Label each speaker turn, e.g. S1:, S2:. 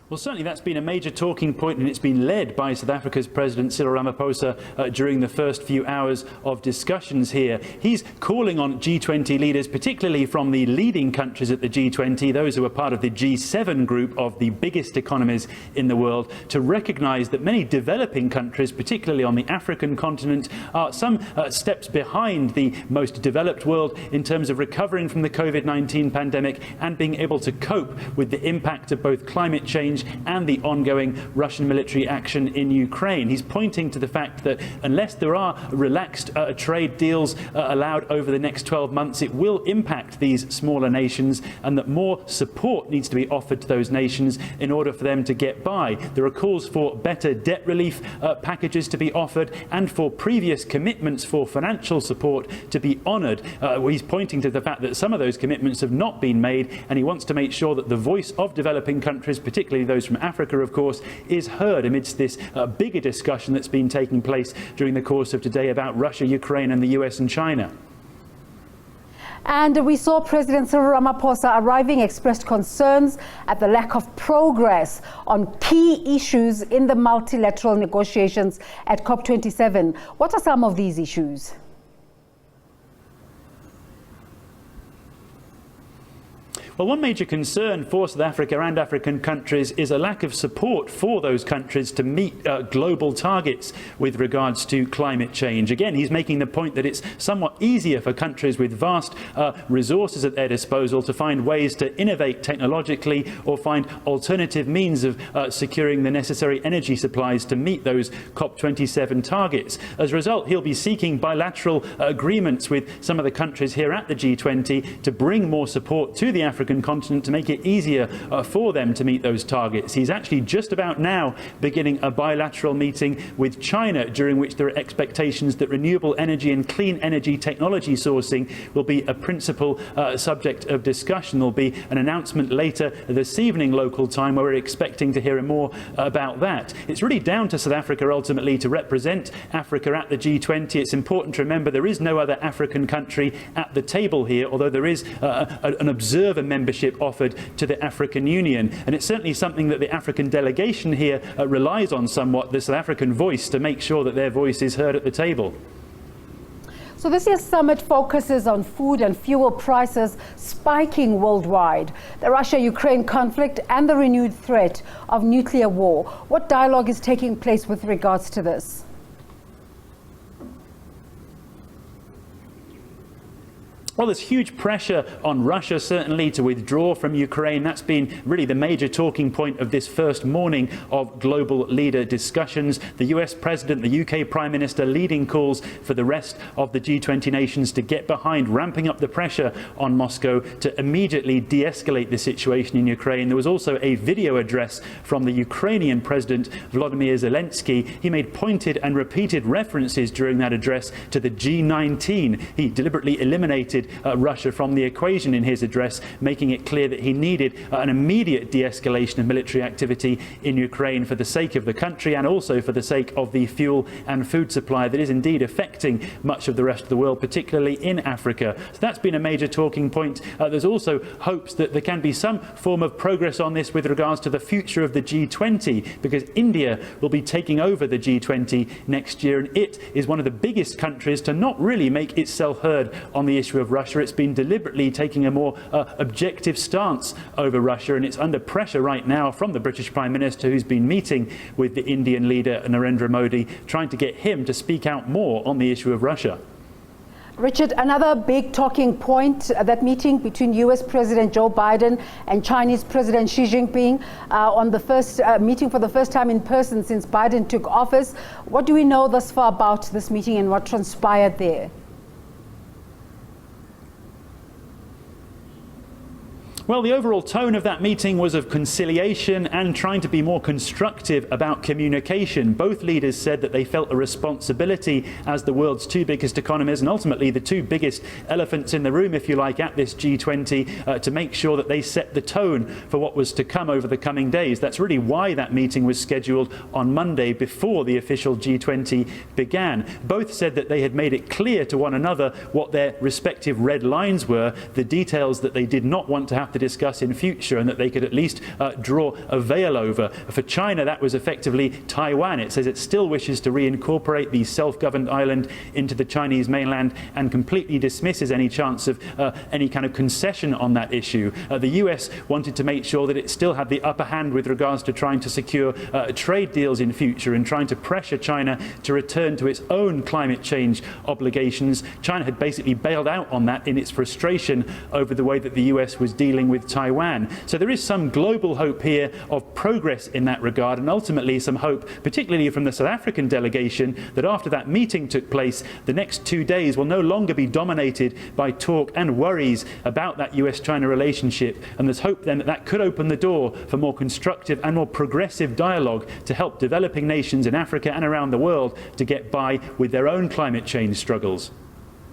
S1: Well, certainly that's been a major talking point, and it's been led by South Africa's President Cyril Ramaphosa during the first few hours of discussions here. He's calling on G20 leaders, particularly from the leading countries at the G20, those who are part of the G7 group of the biggest economies in the world, to recognise that many developing countries, particularly on the African continent, are some steps behind the most developed world in terms of recovering from the COVID-19 pandemic and being able to cope with the impact of both climate change and the ongoing Russian military action in Ukraine. He's pointing to the fact that unless there are relaxed trade deals allowed over the next 12 months, it will impact these smaller nations, and that more support needs to be offered to those nations in order for them to get by. There are calls for better debt relief packages to be offered and for previous commitments for financial support to be honoured. He's pointing to the fact that some of those commitments have not been made, and he wants to make sure that the voice of developing countries, particularly those from Africa, of course, is heard amidst this bigger discussion that's been taking place during the course of today about Russia, Ukraine and the US and China.
S2: And we saw President Cyril Ramaphosa arriving expressed concerns at the lack of progress on key issues in the multilateral negotiations at COP27. What are some of these issues?
S1: Well, one major concern for South Africa and African countries is a lack of support for those countries to meet global targets with regards to climate change. Again, he's making the point that it's somewhat easier for countries with vast resources at their disposal to find ways to innovate technologically or find alternative means of securing the necessary energy supplies to meet those COP27 targets. As a result, he'll be seeking bilateral agreements with some of the countries here at the G20 to bring more support to the African continent to make it easier for them to meet those targets. He's actually just about now beginning a bilateral meeting with China, during which there are expectations that renewable energy and clean energy technology sourcing will be a principal subject of discussion. There'll be an announcement later this evening local time where we're expecting to hear more about that. It's really down to South Africa ultimately to represent Africa at the G20. It's important to remember there is no other African country at the table here, although there is an observer membership offered to the African Union. And it's certainly something that the African delegation here relies on somewhat, the South African voice, to make sure that their voice is heard at the table.
S2: So this year's summit focuses on food and fuel prices spiking worldwide, the Russia-Ukraine conflict and the renewed threat of nuclear war. What dialogue is taking place with regards to this?
S1: Well, there's huge pressure on Russia, certainly, to withdraw from Ukraine. That's been really the major talking point of this first morning of global leader discussions. The US President, the UK Prime Minister leading calls for the rest of the G20 nations to get behind ramping up the pressure on Moscow to immediately de-escalate the situation in Ukraine. There was also a video address from the Ukrainian President, Volodymyr Zelensky. He made pointed and repeated references during that address to the G19. He deliberately eliminated Russia from the equation in his address, making it clear that he needed an immediate de-escalation of military activity in Ukraine for the sake of the country and also for the sake of the fuel and food supply that is indeed affecting much of the rest of the world, particularly in Africa. So that's been a major talking point. There's also hopes that there can be some form of progress on this with regards to the future of the G20, because India will be taking over the G20 next year, and it is one of the biggest countries to not really make itself heard on the issue of Russia. It's been deliberately taking a more objective stance over Russia, and it's under pressure right now from the British Prime Minister, who's been meeting with the Indian leader Narendra Modi, trying to get him to speak out more on the issue of Russia.
S2: Richard, another big talking point, that meeting between US President Joe Biden and Chinese President Xi Jinping on the first meeting for the first time in person since Biden took office. What do we know thus far about this meeting and what transpired there?
S1: Well, the overall tone of that meeting was of conciliation and trying to be more constructive about communication. Both leaders said that they felt a responsibility as the world's two biggest economies and ultimately the two biggest elephants in the room, if you like, at this G20 to make sure that they set the tone for what was to come over the coming days. That's really why that meeting was scheduled on Monday before the official G20 began. Both said that they had made it clear to one another what their respective red lines were, the details that they did not want to happen to discuss in future, and that they could at least draw a veil over. For China, that was effectively Taiwan. It says it still wishes to reincorporate the self-governed island into the Chinese mainland and completely dismisses any chance of any kind of concession on that issue. The US wanted to make sure that it still had the upper hand with regards to trying to secure trade deals in future and trying to pressure China to return to its own climate change obligations. China had basically bailed out on that in its frustration over the way that the US was dealing with Taiwan. So there is some global hope here of progress in that regard, and ultimately some hope, particularly from the South African delegation, that after that meeting took place, the next 2 days will no longer be dominated by talk and worries about that US-China relationship. And there's hope then that that could open the door for more constructive and more progressive dialogue to help developing nations in Africa and around the world to get by with their own climate change struggles.